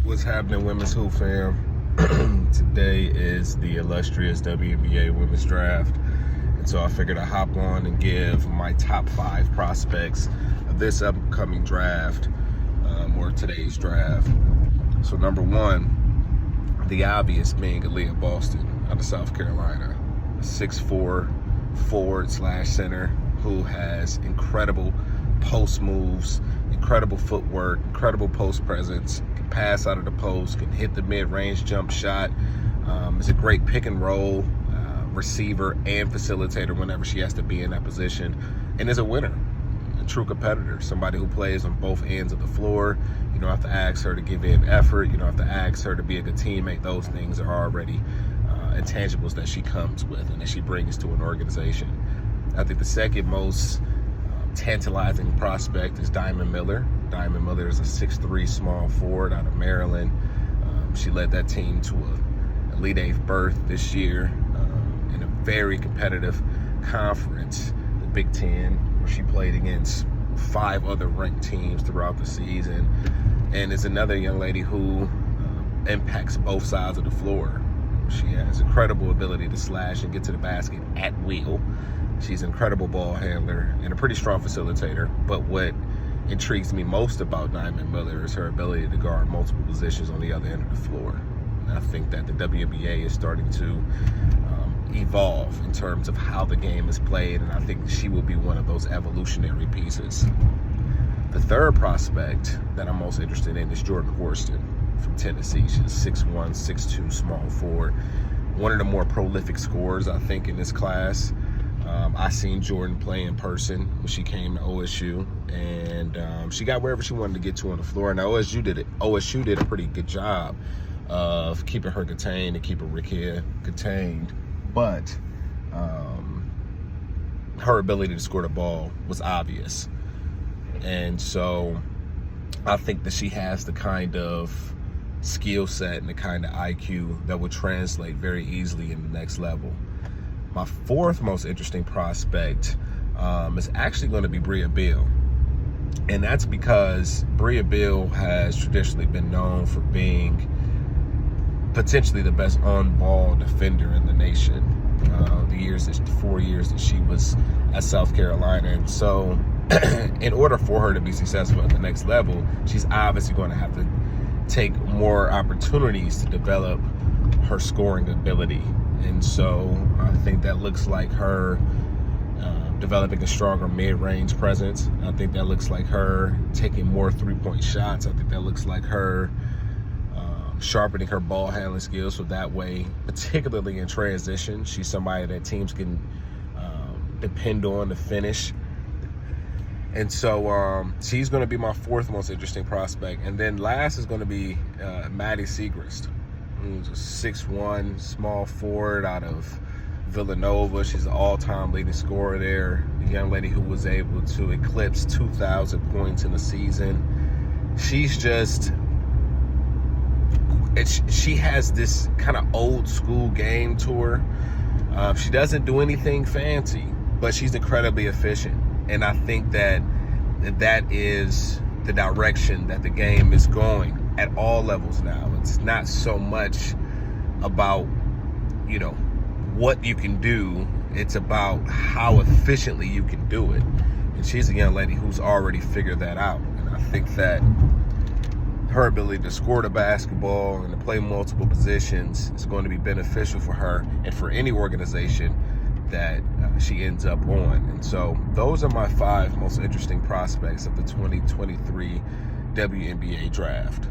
What's happening, Women's Hoop fam? Today is the illustrious WNBA Women's Draft. And so I figured I'd hop on and give my top 5 prospects of this upcoming draft, or today's draft. So number 1, the obvious being Aaliyah Boston out of South Carolina. A 6'4" forward/center who has incredible post moves, incredible footwork, incredible post presence, can pass out of the post, can hit the mid-range jump shot, is a great pick and roll receiver and facilitator whenever she has to be in that position, and is a winner, a true competitor, somebody who plays on both ends of the floor. You don't have to ask her to give in effort, you don't have to ask her to be a good teammate. Those things are already intangibles that she comes with and that she brings to an organization. I think the second most tantalizing prospect is Diamond Miller. Diamond Miller is a 6'3" small forward out of Maryland. She led that team to an Elite 8 berth this year in a very competitive conference, the Big Ten, where she played against 5 other ranked teams throughout the season, and is another young lady who impacts both sides of the floor. She has incredible ability to slash and get to the basket at will. She's an incredible ball handler and a pretty strong facilitator. But what intrigues me most about Diamond Miller is her ability to guard multiple positions on the other end of the floor. And I think that the WNBA is starting to evolve in terms of how the game is played, and I think she will be one of those evolutionary pieces. The third prospect that I'm most interested in is Jordan Horston from Tennessee. She's a 6'1", 6'2" small forward. One of the more prolific scorers, I think, in this class. I seen Jordan play in person when she came to OSU, and she got wherever she wanted to get to on the floor. Now OSU did a pretty good job of keeping her contained and keeping Rickea contained, but her ability to score the ball was obvious. And so I think that she has the kind of skill set and the kind of IQ that would translate very easily in the next level. My fourth most interesting prospect is actually going to be Bria Beal. And that's because Bria Beal has traditionally been known for being potentially the best on-ball defender in the nation. The 4 years that she was at South Carolina. And so in order for her to be successful at the next level, she's obviously going to have to take more opportunities to develop her scoring ability. And so I think that looks like her developing a stronger mid-range presence. I think that looks like her taking more three-point shots. I think that looks like her sharpening her ball handling skills, so that way, particularly in transition, she's somebody that teams can depend on to finish. And so she's going to be my fourth most interesting prospect. And then last is going to be Maddie Siegrist, who's a 6'1" small forward out of Villanova. She's an all-time leading scorer there. A young lady who was able to eclipse 2,000 points in a season. She's just... she has this kind of old school game to her. She doesn't do anything fancy, but she's incredibly efficient. And I think that is the direction that the game is going at all levels now. It's not so much about, what you can do. It's about how efficiently you can do it. And she's a young lady who's already figured that out. And I think that her ability to score the basketball and to play multiple positions is going to be beneficial for her and for any organization that she ends up on. And so those are my 5 most interesting prospects of the 2023 WNBA Draft.